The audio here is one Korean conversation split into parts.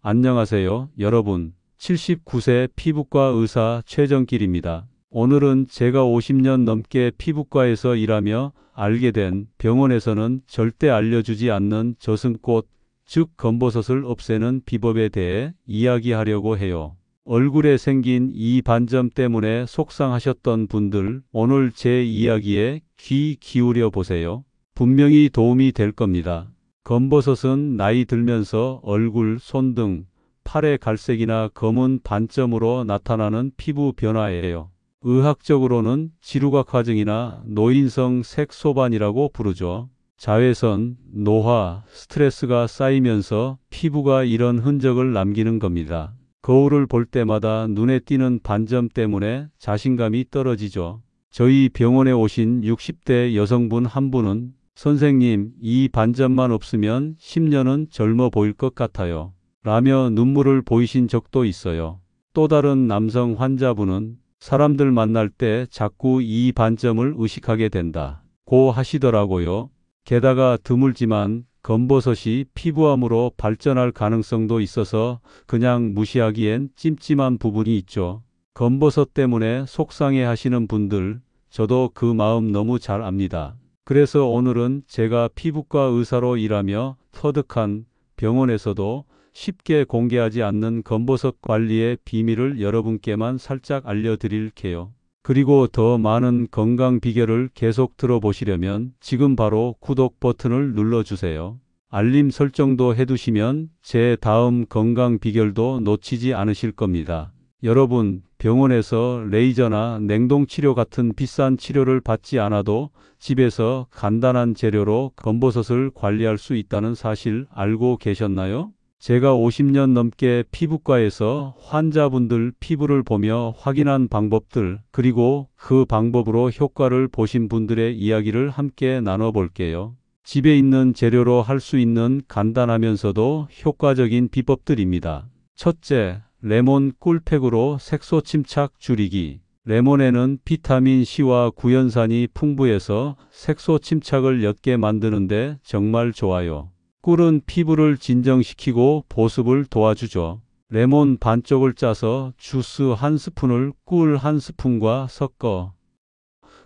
안녕하세요, 여러분. 79세 피부과 의사 최정길입니다. 오늘은 제가 50년 넘게 피부과에서 일하며 알게 된 병원에서는 절대 알려주지 않는 저승꽃, 즉 검버섯을 없애는 비법에 대해 이야기하려고 해요. 얼굴에 생긴 이 반점 때문에 속상하셨던 분들, 오늘 제 이야기에 귀 기울여 보세요. 분명히 도움이 될 겁니다. 검버섯은 나이 들면서 얼굴, 손등, 팔의 갈색이나 검은 반점으로 나타나는 피부 변화예요. 의학적으로는 지루각화증이나 노인성 색소반이라고 부르죠. 자외선, 노화, 스트레스가 쌓이면서 피부가 이런 흔적을 남기는 겁니다. 거울을 볼 때마다 눈에 띄는 반점 때문에 자신감이 떨어지죠. 저희 병원에 오신 60대 여성분 한 분은 선생님, 이 반점만 없으면 10년은 젊어 보일 것 같아요. 라며 눈물을 보이신 적도 있어요. 또 다른 남성 환자분은 사람들 만날 때 자꾸 이 반점을 의식하게 된다 고 하시더라고요. 게다가 드물지만 검버섯이 피부암으로 발전할 가능성도 있어서 그냥 무시하기엔 찜찜한 부분이 있죠. 검버섯 때문에 속상해 하시는 분들, 저도 그 마음 너무 잘 압니다. 그래서 오늘은 제가 피부과 의사로 일하며 터득한 병원에서도 쉽게 공개하지 않는 검버섯 관리의 비밀을 여러분께만 살짝 알려드릴게요. 그리고 더 많은 건강 비결을 계속 들어보시려면 지금 바로 구독 버튼을 눌러주세요. 알림 설정도 해두시면 제 다음 건강 비결도 놓치지 않으실 겁니다. 여러분, 병원에서 레이저나 냉동치료 같은 비싼 치료를 받지 않아도 집에서 간단한 재료로 검버섯을 관리할 수 있다는 사실 알고 계셨나요? 제가 50년 넘게 피부과에서 환자분들 피부를 보며 확인한 방법들, 그리고 그 방법으로 효과를 보신 분들의 이야기를 함께 나눠볼게요. 집에 있는 재료로 할 수 있는 간단하면서도 효과적인 비법들입니다. 첫째, 레몬 꿀팩으로 색소 침착 줄이기. 레몬에는 비타민 C와 구연산이 풍부해서 색소 침착을 옅게 만드는데 정말 좋아요. 꿀은 피부를 진정시키고 보습을 도와주죠. 레몬 반쪽을 짜서 주스 한 스푼을 꿀 한 스푼과 섞어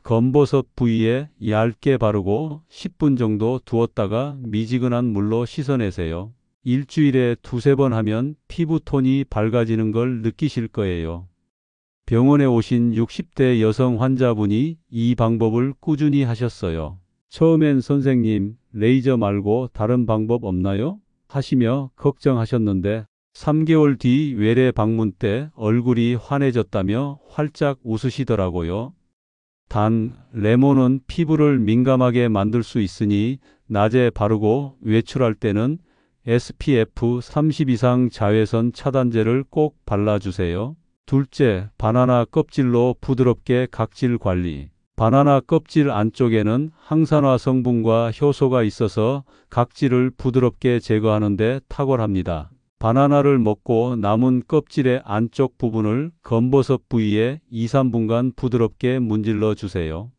검버섯 부위에 얇게 바르고 10분 정도 두었다가 미지근한 물로 씻어내세요. 일주일에 두세 번 하면 피부톤이 밝아지는 걸 느끼실 거예요. 병원에 오신 60대 여성 환자분이 이 방법을 꾸준히 하셨어요. 처음엔 선생님, 레이저 말고 다른 방법 없나요? 하시며 걱정하셨는데 3개월 뒤 외래 방문 때 얼굴이 환해졌다며 활짝 웃으시더라고요. 단, 레몬은 피부를 민감하게 만들 수 있으니 낮에 바르고 외출할 때는 SPF 30 이상 자외선 차단제를 꼭 발라주세요. 둘째, 바나나 껍질로 부드럽게 각질 관리. 바나나 껍질 안쪽에는 항산화 성분과 효소가 있어서 각질을 부드럽게 제거하는 데 탁월합니다. 바나나를 먹고 남은 껍질의 안쪽 부분을 검버섯 부위에 2~3분간 부드럽게 문질러 주세요.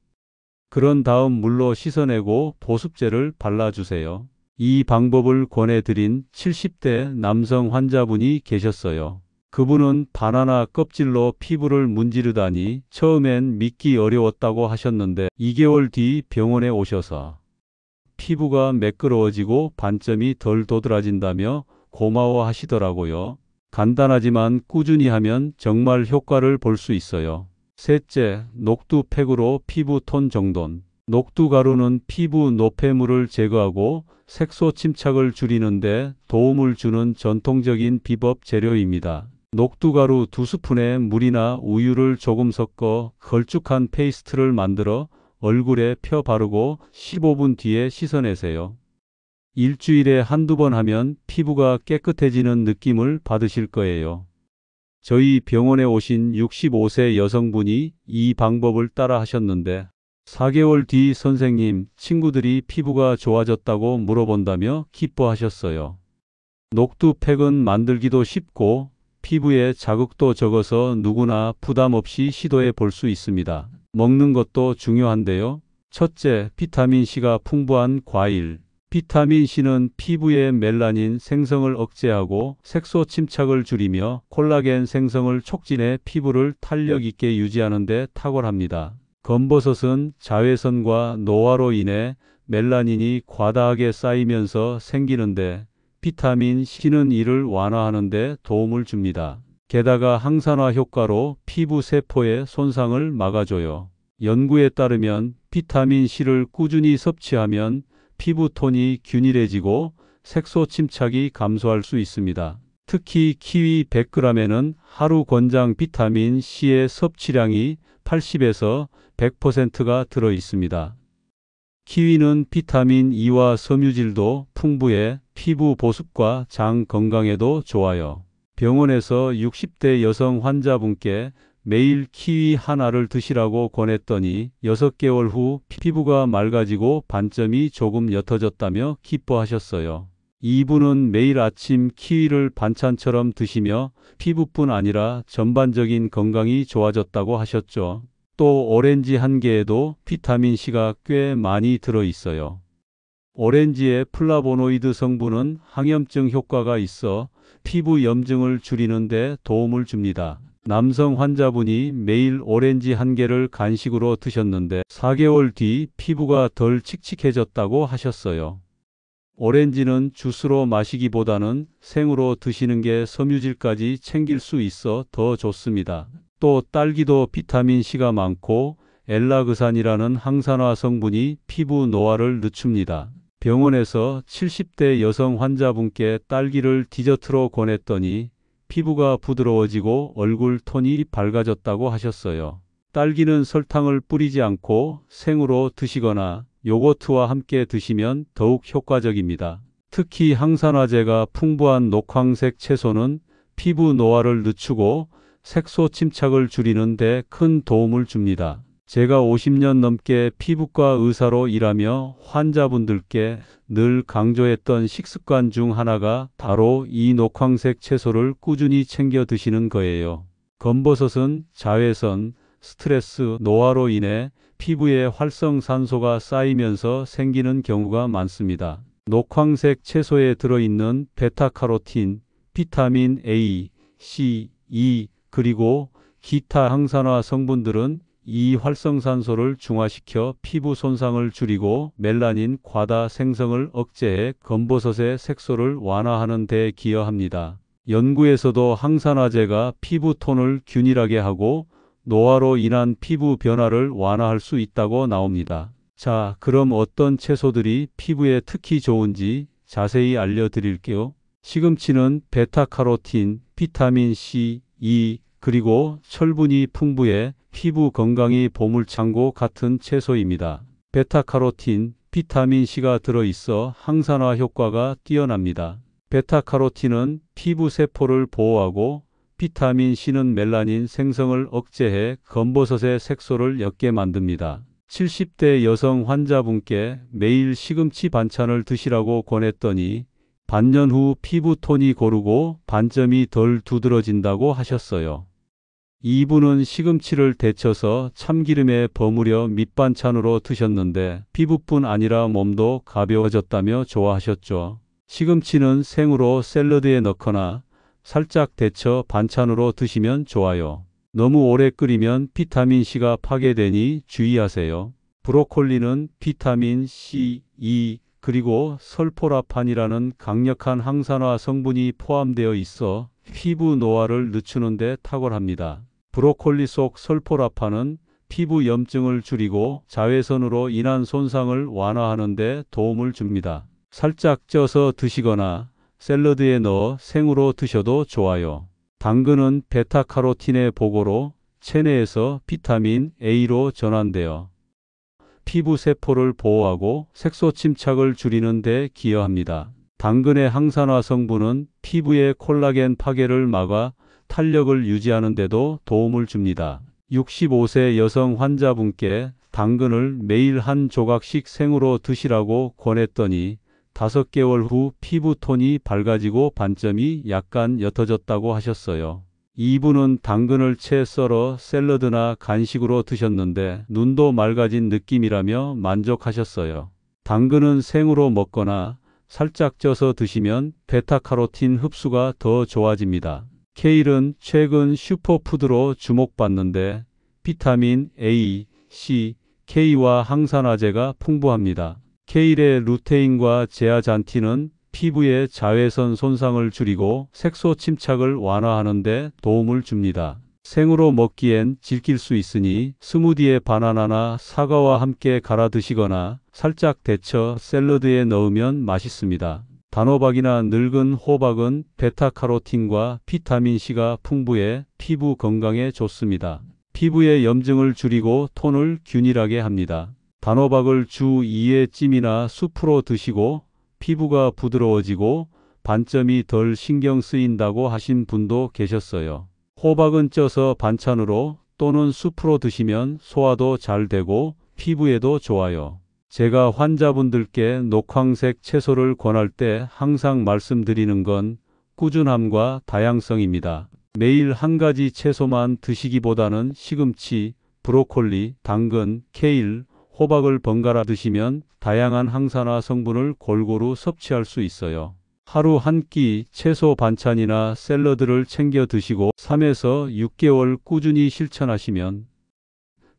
그런 다음 물로 씻어내고 보습제를 발라주세요. 이 방법을 권해드린 70대 남성 환자분이 계셨어요. 그분은 바나나 껍질로 피부를 문지르다니 처음엔 믿기 어려웠다고 하셨는데 2개월 뒤 병원에 오셔서 피부가 매끄러워지고 반점이 덜 도드라진다며 고마워하시더라고요. 간단하지만 꾸준히 하면 정말 효과를 볼 수 있어요. 셋째, 녹두팩으로 피부 톤 정돈. 녹두가루는 피부 노폐물을 제거하고 색소 침착을 줄이는데 도움을 주는 전통적인 비법 재료입니다. 녹두가루 2스푼에 물이나 우유를 조금 섞어 걸쭉한 페이스트를 만들어 얼굴에 펴 바르고 15분 뒤에 씻어내세요. 일주일에 한두 번 하면 피부가 깨끗해지는 느낌을 받으실 거예요. 저희 병원에 오신 65세 여성분이 이 방법을 따라 하셨는데 4개월 뒤 선생님, 친구들이 피부가 좋아졌다고 물어본다며 기뻐하셨어요. 녹두팩은 만들기도 쉽고 피부에 자극도 적어서 누구나 부담 없이 시도해 볼 수 있습니다. 먹는 것도 중요한데요. 첫째, 비타민C가 풍부한 과일. 비타민 C는 피부의 멜라닌 생성을 억제하고 색소 침착을 줄이며 콜라겐 생성을 촉진해 피부를 탄력 있게 유지하는 데 탁월합니다. 검버섯은 자외선과 노화로 인해 멜라닌이 과다하게 쌓이면서 생기는데 비타민 C는 이를 완화하는 데 도움을 줍니다. 게다가 항산화 효과로 피부 세포의 손상을 막아줘요. 연구에 따르면 비타민 C를 꾸준히 섭취하면 피부톤이 균일해지고 색소 침착이 감소할 수 있습니다. 특히 키위 100g에는 하루 권장 비타민 C의 섭취량이 80에서 100%가 들어 있습니다. 키위는 비타민 E와 섬유질도 풍부해 피부 보습과 장 건강에도 좋아요. 병원에서 60대 여성 환자분께 매일 키위 하나를 드시라고 권했더니 6개월 후 피부가 맑아지고 반점이 조금 옅어졌다며 기뻐하셨어요. 이분은 매일 아침 키위를 반찬처럼 드시며 피부뿐 아니라 전반적인 건강이 좋아졌다고 하셨죠. 또 오렌지 한 개에도 비타민C가 꽤 많이 들어 있어요. 오렌지의 플라보노이드 성분은 항염증 효과가 있어 피부 염증을 줄이는 데 도움을 줍니다. 남성 환자분이 매일 오렌지 한 개를 간식으로 드셨는데 4개월 뒤 피부가 덜 칙칙해졌다고 하셨어요. 오렌지는 주스로 마시기보다는 생으로 드시는 게 섬유질까지 챙길 수 있어 더 좋습니다. 또 딸기도 비타민C가 많고 엘라그산이라는 항산화 성분이 피부 노화를 늦춥니다. 병원에서 70대 여성 환자분께 딸기를 디저트로 권했더니 피부가 부드러워지고 얼굴 톤이 밝아졌다고 하셨어요. 딸기는 설탕을 뿌리지 않고 생으로 드시거나 요거트와 함께 드시면 더욱 효과적입니다. 특히 항산화제가 풍부한 녹황색 채소는 피부 노화를 늦추고 색소 침착을 줄이는 데 큰 도움을 줍니다. 제가 50년 넘게 피부과 의사로 일하며 환자분들께 늘 강조했던 식습관 중 하나가 바로 이 녹황색 채소를 꾸준히 챙겨 드시는 거예요. 검버섯은 자외선, 스트레스, 노화로 인해 피부에 활성산소가 쌓이면서 생기는 경우가 많습니다. 녹황색 채소에 들어있는 베타카로틴, 비타민 A, C, E, 그리고 기타 항산화 성분들은 이 활성산소를 중화시켜 피부 손상을 줄이고 멜라닌 과다 생성을 억제해 검버섯의 색소를 완화하는 데 기여합니다. 연구에서도 항산화제가 피부 톤을 균일하게 하고 노화로 인한 피부 변화를 완화할 수 있다고 나옵니다. 자, 그럼 어떤 채소들이 피부에 특히 좋은지 자세히 알려드릴게요. 시금치는 베타카로틴, 비타민 C, E, 그리고 철분이 풍부해 피부 건강이 보물창고 같은 채소입니다. 베타카로틴, 비타민C가 들어있어 항산화 효과가 뛰어납니다. 베타카로틴은 피부 세포를 보호하고 비타민C는 멜라닌 생성을 억제해 검버섯의 색소를 옅게 만듭니다. 70대 여성 환자분께 매일 시금치 반찬을 드시라고 권했더니 반년 후 피부톤이 고르고 반점이 덜 두드러진다고 하셨어요. 이분은 시금치를 데쳐서 참기름에 버무려 밑반찬으로 드셨는데 피부뿐 아니라 몸도 가벼워졌다며 좋아하셨죠. 시금치는 생으로 샐러드에 넣거나 살짝 데쳐 반찬으로 드시면 좋아요. 너무 오래 끓이면 비타민C가 파괴되니 주의하세요. 브로콜리는 비타민 C, E, 그리고 설포라판이라는 강력한 항산화 성분이 포함되어 있어 피부 노화를 늦추는 데 탁월합니다. 브로콜리 속 설포라판은 피부 염증을 줄이고 자외선으로 인한 손상을 완화하는 데 도움을 줍니다. 살짝 쪄서 드시거나 샐러드에 넣어 생으로 드셔도 좋아요. 당근은 베타카로틴의 보고로 체내에서 비타민 A로 전환되어 피부 세포를 보호하고 색소 침착을 줄이는 데 기여합니다. 당근의 항산화 성분은 피부의 콜라겐 파괴를 막아 탄력을 유지하는 데도 도움을 줍니다. 65세 여성 환자분께 당근을 매일 한 조각씩 생으로 드시라고 권했더니 5개월 후 피부톤이 밝아지고 반점이 약간 옅어졌다고 하셨어요. 이분은 당근을 채 썰어 샐러드나 간식으로 드셨는데 눈도 맑아진 느낌이라며 만족하셨어요. 당근은 생으로 먹거나 살짝 쪄서 드시면 베타카로틴 흡수가 더 좋아집니다. 케일은 최근 슈퍼푸드로 주목받는데 비타민 A, C, K와 항산화제가 풍부합니다. 케일의 루테인과 제아잔틴은 피부의 자외선 손상을 줄이고 색소 침착을 완화하는 데 도움을 줍니다. 생으로 먹기엔 질길 수 있으니 스무디에 바나나나 사과와 함께 갈아 드시거나 살짝 데쳐 샐러드에 넣으면 맛있습니다. 단호박이나 늙은 호박은 베타카로틴과 비타민C가 풍부해 피부 건강에 좋습니다. 피부의 염증을 줄이고 톤을 균일하게 합니다. 단호박을 주 2회 찜이나 수프로 드시고 피부가 부드러워지고 반점이 덜 신경 쓰인다고 하신 분도 계셨어요. 호박은 쪄서 반찬으로 또는 수프로 드시면 소화도 잘 되고 피부에도 좋아요. 제가 환자분들께 녹황색 채소를 권할 때 항상 말씀드리는 건 꾸준함과 다양성입니다. 매일 한 가지 채소만 드시기보다는 시금치, 브로콜리, 당근, 케일, 호박을 번갈아 드시면 다양한 항산화 성분을 골고루 섭취할 수 있어요. 하루 한 끼 채소 반찬이나 샐러드를 챙겨 드시고 3에서 6개월 꾸준히 실천하시면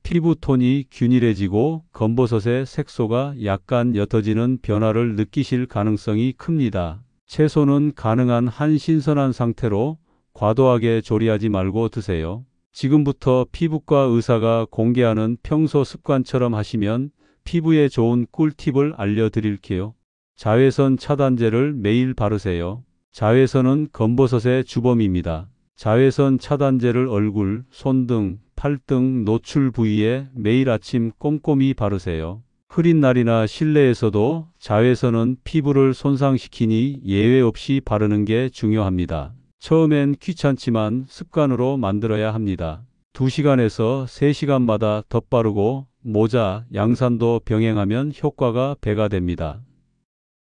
피부톤이 균일해지고 검버섯의 색소가 약간 옅어지는 변화를 느끼실 가능성이 큽니다. 채소는 가능한 한 신선한 상태로 과도하게 조리하지 말고 드세요. 지금부터 피부과 의사가 공개하는 평소 습관처럼 하시면 피부에 좋은 꿀팁을 알려드릴게요. 자외선 차단제를 매일 바르세요. 자외선은 검버섯의 주범입니다. 자외선 차단제를 얼굴, 손등, 팔등 노출 부위에 매일 아침 꼼꼼히 바르세요. 흐린 날이나 실내에서도 자외선은 피부를 손상시키니 예외 없이 바르는 게 중요합니다. 처음엔 귀찮지만 습관으로 만들어야 합니다. 2시간에서 3시간마다 덧바르고 모자, 양산도 병행하면 효과가 배가 됩니다.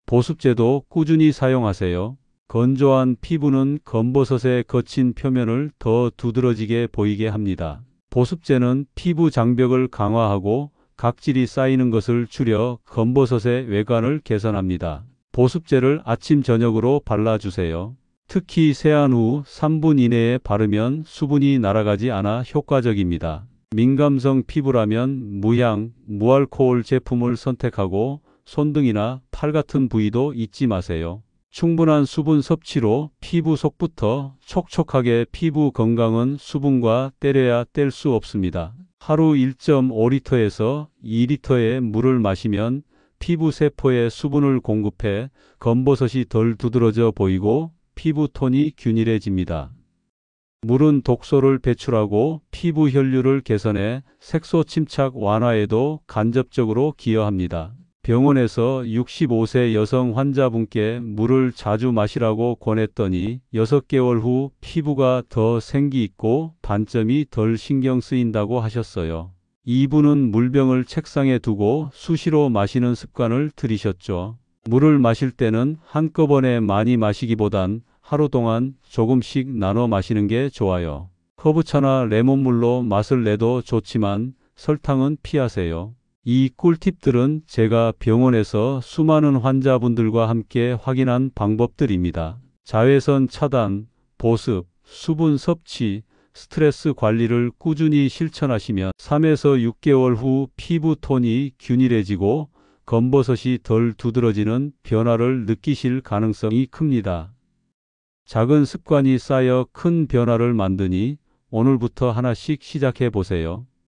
보습제도 꾸준히 사용하세요. 건조한 피부는 검버섯의 거친 표면을 더 두드러지게 보이게 합니다. 보습제는 피부 장벽을 강화하고 각질이 쌓이는 것을 줄여 검버섯의 외관을 개선합니다. 보습제를 아침 저녁으로 발라주세요. 특히 세안 후 3분 이내에 바르면 수분이 날아가지 않아 효과적입니다. 민감성 피부라면 무향, 무알코올 제품을 선택하고 손등이나 팔 같은 부위도 잊지 마세요. 충분한 수분 섭취로 피부 속부터 촉촉하게. 피부 건강은 수분과 때려야 뗄 수 없습니다. 하루 1.5리터에서 2리터의 물을 마시면 피부 세포에 수분을 공급해 검버섯이 덜 두드러져 보이고 피부 톤이 균일해집니다. 물은 독소를 배출하고 피부 혈류를 개선해 색소 침착 완화에도 간접적으로 기여합니다. 병원에서 65세 여성 환자분께 물을 자주 마시라고 권했더니 6개월 후 피부가 더 생기 있고 반점이 덜 신경 쓰인다고 하셨어요. 이분은 물병을 책상에 두고 수시로 마시는 습관을 들이셨죠. 물을 마실 때는 한꺼번에 많이 마시기보단 하루 동안 조금씩 나눠 마시는 게 좋아요. 허브차나 레몬물로 맛을 내도 좋지만 설탕은 피하세요. 이 꿀팁들은 제가 병원에서 수많은 환자분들과 함께 확인한 방법들입니다. 자외선 차단, 보습, 수분 섭취, 스트레스 관리를 꾸준히 실천하시면 3에서 6개월 후 피부 톤이 균일해지고 검버섯이 덜 두드러지는 변화를 느끼실 가능성이 큽니다. 작은 습관이 쌓여 큰 변화를 만드니 오늘부터 하나씩 시작해 보세요.